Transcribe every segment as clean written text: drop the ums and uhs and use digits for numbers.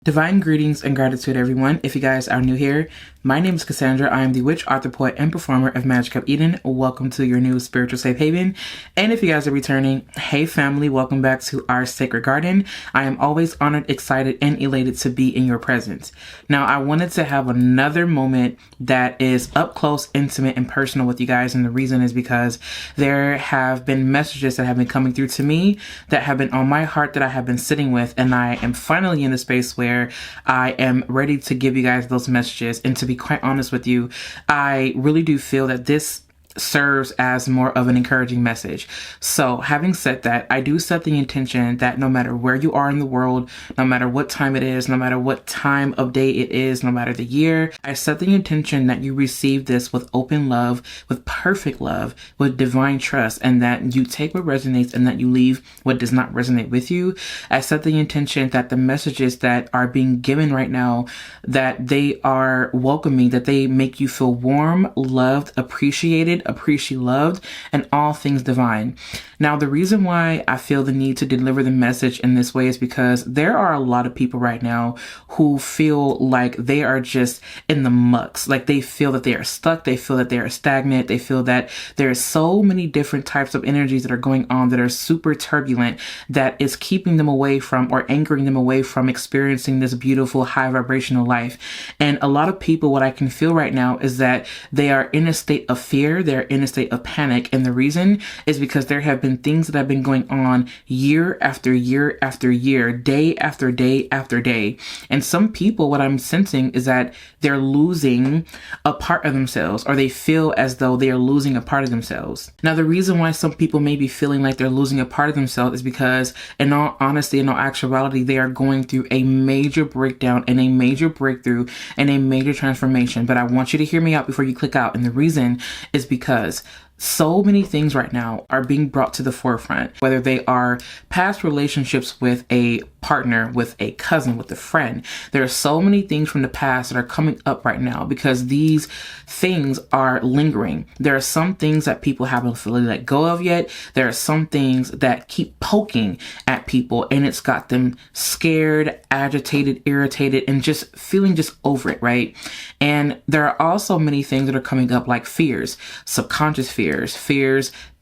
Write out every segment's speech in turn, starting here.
Divine greetings and gratitude, everyone. If you guys are new here, my name is KaSandra. I am the witch, author, poet, and performer of Magic of Eden. Welcome to your new spiritual safe haven. And if you guys are returning, hey family, welcome back to our sacred garden. I am always honored, excited, and elated to be in your presence. Now, I wanted to have another moment that is up close, intimate, and personal with you guys. And the reason is because there have been messages that have been coming through to me that have been on my heart that I have been sitting with. And I am finally in the space where I am ready to give you guys those messages. And to be quite honest with you, I really do feel that this serves as more of an encouraging message. So having said that, I do set the intention that no matter where you are in the world, no matter what time it is, no matter what time of day it is, no matter the year, I set the intention that you receive this with open love, with perfect love, with divine trust, and that you take what resonates and that you leave what does not resonate with you. I set the intention that the messages that are being given right now, that they are welcoming, that they make you feel warm, loved, appreciated, loved, and all things divine. Now, the reason why I feel the need to deliver the message in this way is because there are a lot of people right now who feel like they are just in the mucks. Like they feel that they are stuck. They feel that they are stagnant. They feel that there are so many different types of energies that are going on that are super turbulent that is keeping them away from or anchoring them away from experiencing this beautiful high vibrational life. And a lot of people, what I can feel right now is that they are in a state of fear. They're in a state of panic. And the reason is because there have been things that have been going on year after year after year, day after day after day. And some people, what I'm sensing is that they're losing a part of themselves, or they feel as though they are losing a part of themselves. Now, the reason why some people may be feeling like they're losing a part of themselves is because, in all honesty, in all actuality, they are going through a major breakdown and a major breakthrough and a major transformation. But I want you to hear me out before you click out. And the reason is because so many things right now are being brought to the forefront, whether they are past relationships with a partner, with a cousin, with a friend. There are so many things from the past that are coming up right now because these things are lingering. There are some things that people haven't fully let go of yet. There are some things that keep poking at people, and it's got them scared, agitated, irritated, and just feeling just over it, right? And there are also many things that are coming up like fears, subconscious fears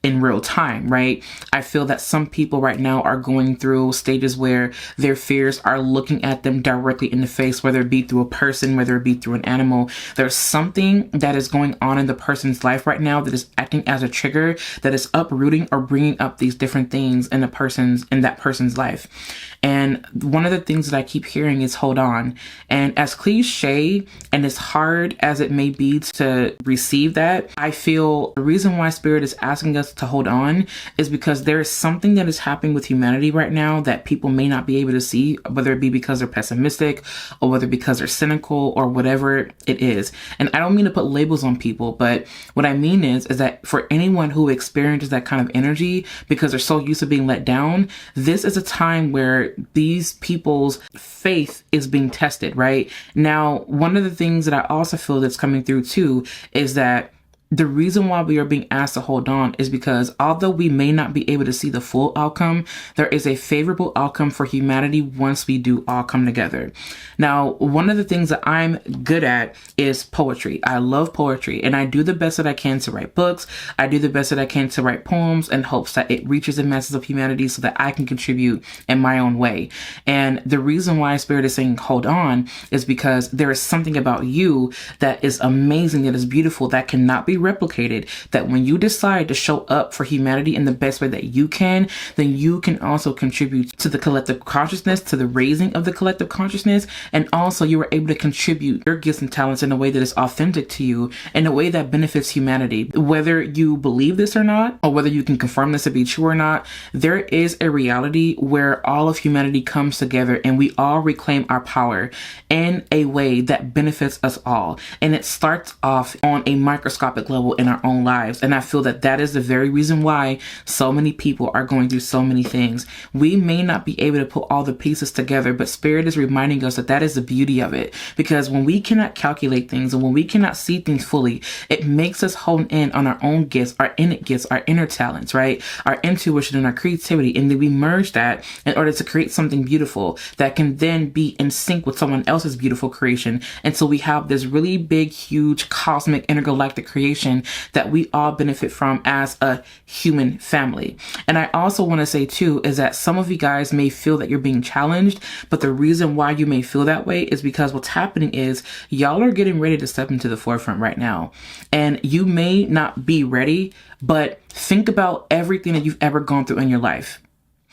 in real time, right? I feel that some people right now are going through stages where their fears are looking at them directly in the face, whether it be through a person, whether it be through an animal. There's something that is going on in the person's life right now that is acting as a trigger that is uprooting or bringing up these different things in that person's life. And one of the things that I keep hearing is hold on. And as cliche and as hard as it may be to receive that, I feel the reason why Spirit is asking us to hold on is because there is something that is happening with humanity right now that people may not be able to see, whether it be because they're pessimistic or whether because they're cynical or whatever it is. And I don't mean to put labels on people, but what I mean is that for anyone who experiences that kind of energy because they're so used to being let down, this is a time where these people's faith is being tested, right? Now, one of the things that I also feel that's coming through too is that the reason why we are being asked to hold on is because although we may not be able to see the full outcome, there is a favorable outcome for humanity once we do all come together. Now, one of the things that I'm good at is poetry. I love poetry, and I do the best that I can to write books. I do the best that I can to write poems in hopes that it reaches the masses of humanity so that I can contribute in my own way. And the reason why Spirit is saying hold on is because there is something about you that is amazing, that is beautiful, that cannot be replicated, that when you decide to show up for humanity in the best way that you can, then you can also contribute to the collective consciousness, to the raising of the collective consciousness, and also you are able to contribute your gifts and talents in a way that is authentic to you, in a way that benefits humanity. Whether you believe this or not, or whether you can confirm this to be true or not, there is a reality where all of humanity comes together and we all reclaim our power in a way that benefits us all. And it starts off on a microscopic conflict level in our own lives. And I feel that that is the very reason why so many people are going through so many things. We may not be able to put all the pieces together, but Spirit is reminding us that that is the beauty of it. Because when we cannot calculate things and when we cannot see things fully, it makes us hone in on our own gifts, our innate gifts, our inner talents, right? Our intuition and our creativity. And then we merge that in order to create something beautiful that can then be in sync with someone else's beautiful creation. And so we have this really big, huge, cosmic, intergalactic creation that we all benefit from as a human family. And I also want to say too, is that some of you guys may feel that you're being challenged, but the reason why you may feel that way is because what's happening is y'all are getting ready to step into the forefront right now. And you may not be ready, but think about everything that you've ever gone through in your life.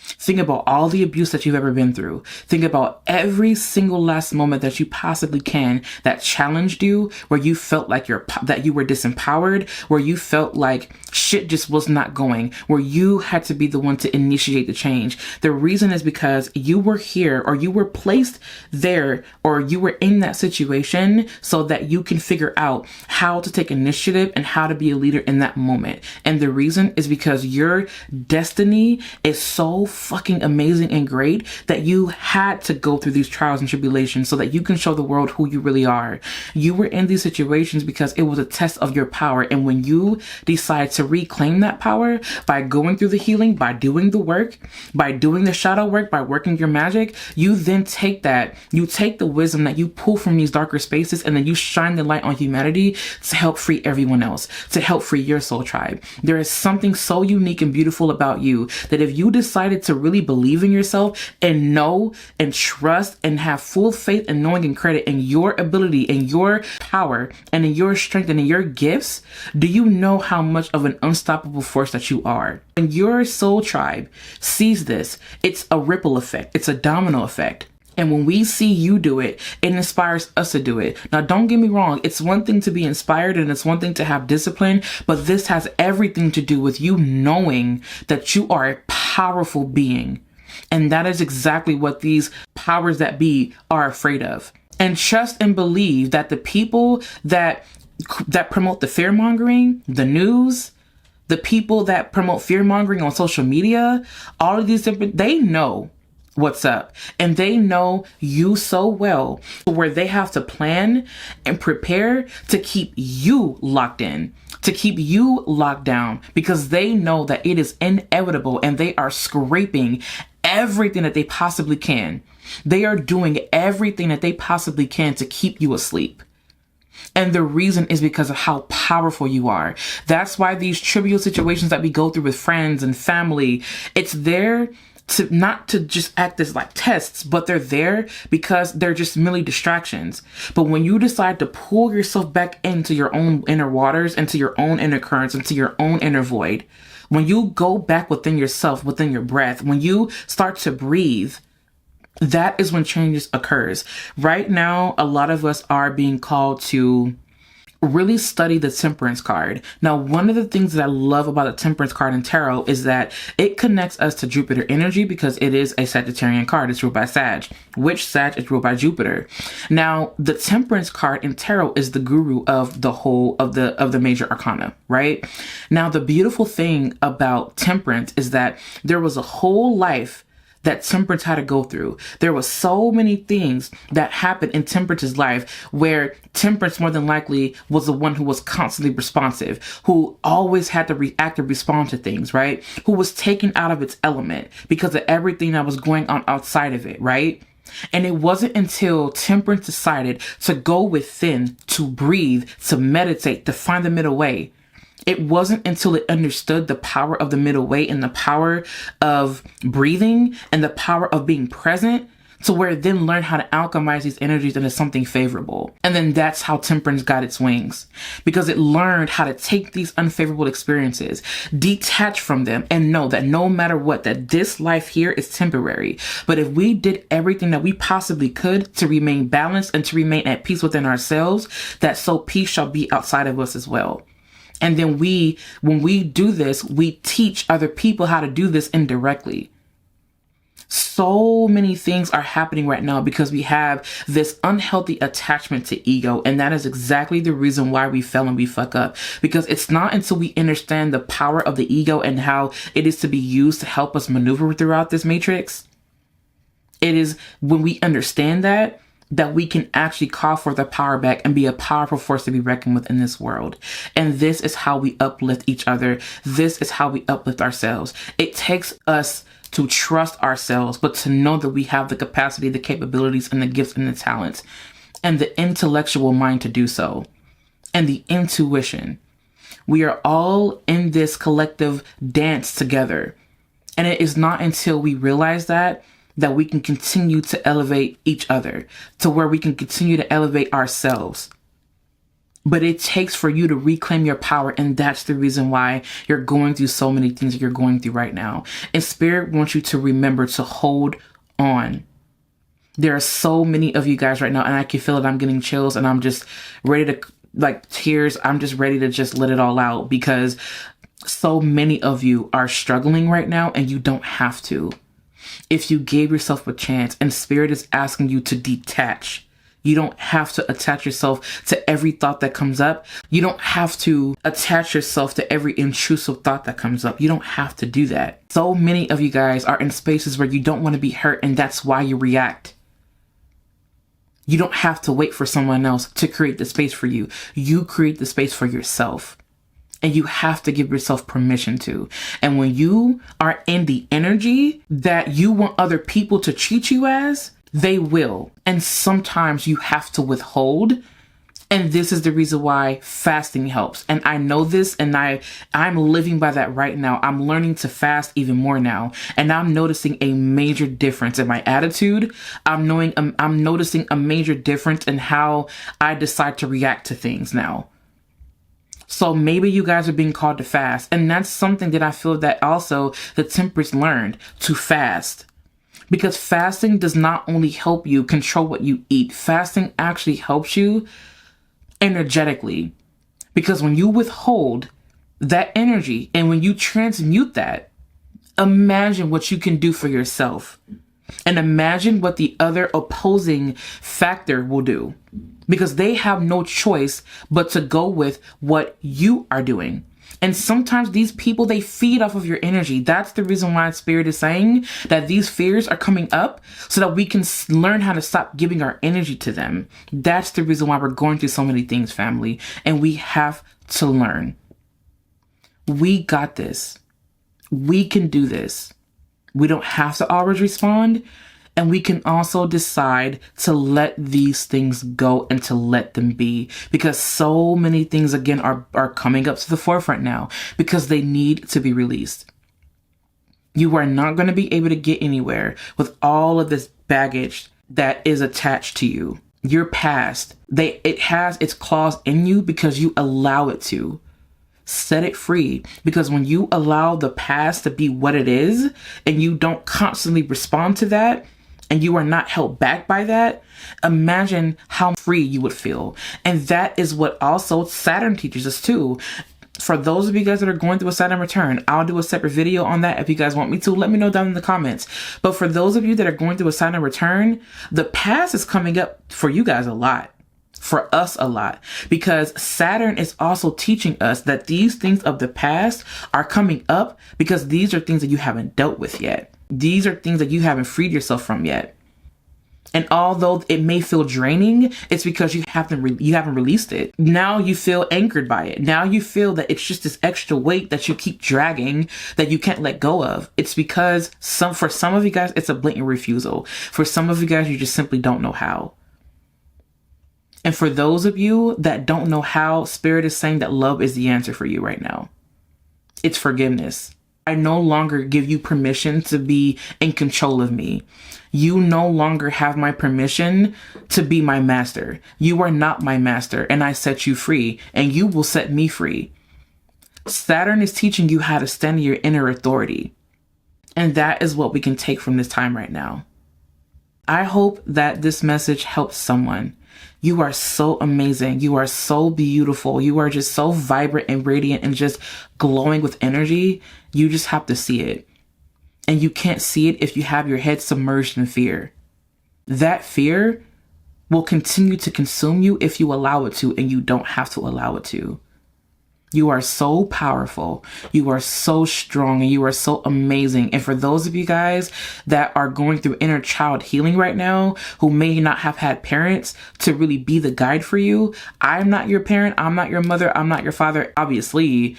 Think about all the abuse that you've ever been through. Think about every single last moment that you possibly can that challenged you, where you felt like that you were disempowered, where you felt like shit just was not going, where you had to be the one to initiate the change. The reason is because you were here, or you were placed there, or you were in that situation so that you can figure out how to take initiative and how to be a leader in that moment. And the reason is because your destiny is so fucking amazing and great that you had to go through these trials and tribulations so that you can show the world who you really are. You were in these situations because it was a test of your power. And when you decide to reclaim that power by going through the healing, by doing the work, by doing the shadow work, by working your magic, you then take the wisdom that you pull from these darker spaces, and then you shine the light on humanity to help free everyone else, to help free your soul tribe. There is something so unique and beautiful about you that if you decided to really believe in yourself and know and trust and have full faith and knowing and credit in your ability and your power and in your strength and in your gifts, do you know how much of an unstoppable force that you are? When your soul tribe sees this, it's a ripple effect. It's a domino effect. And when we see you do it, it inspires us to do it. Now, don't get me wrong. It's one thing to be inspired and it's one thing to have discipline, but this has everything to do with you knowing that you are a powerful being. And that is exactly what these powers that be are afraid of. And trust and believe that the people that promote the fear mongering, the news, the people that promote fear mongering on social media, all of these different, they know what's up. And they know you so well where they have to plan and prepare to keep you locked in, to keep you locked down, because they know that it is inevitable and they are scraping everything that they possibly can. They are doing everything that they possibly can to keep you asleep. And the reason is because of how powerful you are. That's why these trivial situations that we go through with friends and family, it's there to not to just act as like tests, but they're there because they're just merely distractions. But when you decide to pull yourself back into your own inner waters, into your own inner currents, into your own inner void, when you go back within yourself, within your breath, when you start to breathe, that is when changes occurs. Right now, a lot of us are being called to really study the Temperance card. Now, one of the things that I love about the Temperance card in tarot is that it connects us to Jupiter energy because it is a Sagittarian card. It's ruled by Sag, which Sag is ruled by Jupiter. Now, the Temperance card in tarot is the guru of the whole of the major arcana, right? Now, the beautiful thing about Temperance is that there was a whole life that Temperance had to go through. There were so many things that happened in Temperance's life where Temperance more than likely was the one who was constantly responsive, who always had to react or respond to things, right? Who was taken out of its element because of everything that was going on outside of it, right? And it wasn't until Temperance decided to go within, to breathe, to meditate, to find the middle way. It wasn't until it understood the power of the middle way and the power of breathing and the power of being present to where it then learned how to alchemize these energies into something favorable. And then that's how Temperance got its wings, because it learned how to take these unfavorable experiences, detach from them, and know that no matter what, that this life here is temporary. But if we did everything that we possibly could to remain balanced and to remain at peace within ourselves, that so peace shall be outside of us as well. And then when we do this, we teach other people how to do this indirectly. So many things are happening right now because we have this unhealthy attachment to ego. And that is exactly the reason why we fail and we fuck up. Because it's not until we understand the power of the ego and how it is to be used to help us maneuver throughout this matrix. It is when we understand that we can actually call for the power back and be a powerful force to be reckoned with in this world. And this is how we uplift each other. This is how we uplift ourselves. It takes us to trust ourselves, but to know that we have the capacity, the capabilities, and the gifts and the talents, and the intellectual mind to do so, and the intuition. We are all in this collective dance together. And it is not until we realize that we can continue to elevate each other, to where we can continue to elevate ourselves. But it takes for you to reclaim your power. And that's the reason why you're going through so many things that you're going through right now. And Spirit wants you to remember to hold on. There are so many of you guys right now, and I can feel it. I'm getting chills, and I'm just ready to, like, tears. I'm just ready to just let it all out, because so many of you are struggling right now, and you don't have to. If you gave yourself a chance, and Spirit is asking you to detach. You don't have to attach yourself to every thought that comes up. You don't have to attach yourself to every intrusive thought that comes up. You don't have to do that. So many of you guys are in spaces where you don't want to be hurt, and that's why you react. You don't have to wait for someone else to create the space for you. You create the space for yourself. And you have to give yourself permission to. And when you are in the energy that you want other people to treat you as, they will. And sometimes you have to withhold. And this is the reason why fasting helps. And I know this, and I'm living by that right now. I'm learning to fast even more now. And I'm noticing a major difference in my attitude. I'm noticing a major difference in how I decide to react to things now. So maybe you guys are being called to fast. And that's something that I feel that also the Temperance learned, to fast. Because fasting does not only help you control what you eat. Fasting actually helps you energetically. Because when you withhold that energy and when you transmute that, imagine what you can do for yourself. And imagine what the other opposing factor will do. Because they have no choice but to go with what you are doing. And sometimes these people, they feed off of your energy. That's the reason why Spirit is saying that these fears are coming up, so that we can learn how to stop giving our energy to them. That's the reason why we're going through so many things, family. And we have to learn. We got this. We can do this. We don't have to always respond. And we can also decide to let these things go and to let them be, because so many things, again, are coming up to the forefront now because they need to be released. You are not going to be able to get anywhere with all of this baggage that is attached to you. Your past, it has its claws in you because you allow it to. Set it free, because when you allow the past to be what it is and you don't constantly respond to that, and you are not held back by that, imagine how free you would feel. And that is what also Saturn teaches us too. For those of you guys that are going through a Saturn return, I'll do a separate video on that if you guys want me to. Let me know down in the comments. But for those of you that are going through a Saturn return, the past is coming up for you guys a lot. For us a lot, because Saturn is also teaching us that these things of the past are coming up because these are things that you haven't dealt with yet. These are things that you haven't freed yourself from yet. And although it may feel draining, it's because you haven't released it. Now you feel anchored by it. Now you feel that it's just this extra weight that you keep dragging that you can't let go of. It's because for some of you guys, it's a blatant refusal. For some of you guys, you just simply don't know how. And for those of you that don't know how, Spirit is saying that love is the answer for you right now. It's forgiveness. I no longer give you permission to be in control of me. You no longer have my permission to be my master. You are not my master, and I set you free, and you will set me free. Saturn is teaching you how to stand in your inner authority. And that is what we can take from this time right now. I hope that this message helps someone. You are so amazing. You are so beautiful. You are just so vibrant and radiant and just glowing with energy. You just have to see it. And you can't see it if you have your head submerged in fear. That fear will continue to consume you if you allow it to, and you don't have to allow it to. You are so powerful. You are so strong, and you are so amazing. And for those of you guys that are going through inner child healing right now, who may not have had parents to really be the guide for you, I'm not your parent. I'm not your mother. I'm not your father, obviously.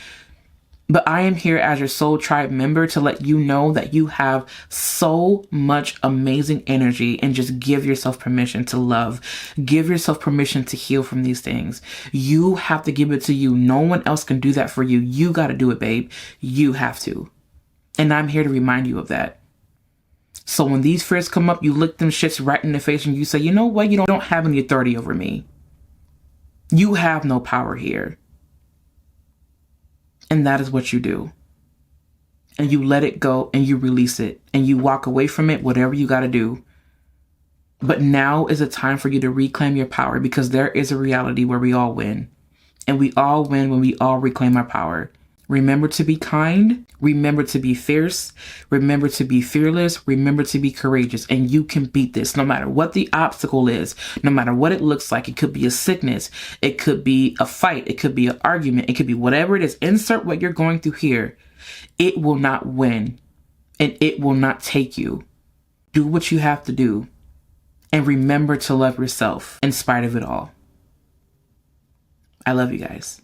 But I am here as your soul tribe member to let you know that you have so much amazing energy, and just give yourself permission to love. Give yourself permission to heal from these things. You have to give it to you. No one else can do that for you. You got to do it, babe. You have to. And I'm here to remind you of that. So when these fears come up, you look them shits right in the face and you say, you know what? You don't have any authority over me. You have no power here. And that is what you do. And you let it go, and you release it, and you walk away from it, whatever you got to do. But now is a time for you to reclaim your power, because there is a reality where we all win. And we all win when we all reclaim our power. Remember to be kind. Remember to be fierce. Remember to be fearless. Remember to be courageous. And you can beat this no matter what the obstacle is, no matter what it looks like. It could be a sickness. It could be a fight. It could be an argument. It could be whatever it is. Insert what you're going through here. It will not win, and it will not take you. Do what you have to do. And remember to love yourself in spite of it all. I love you guys.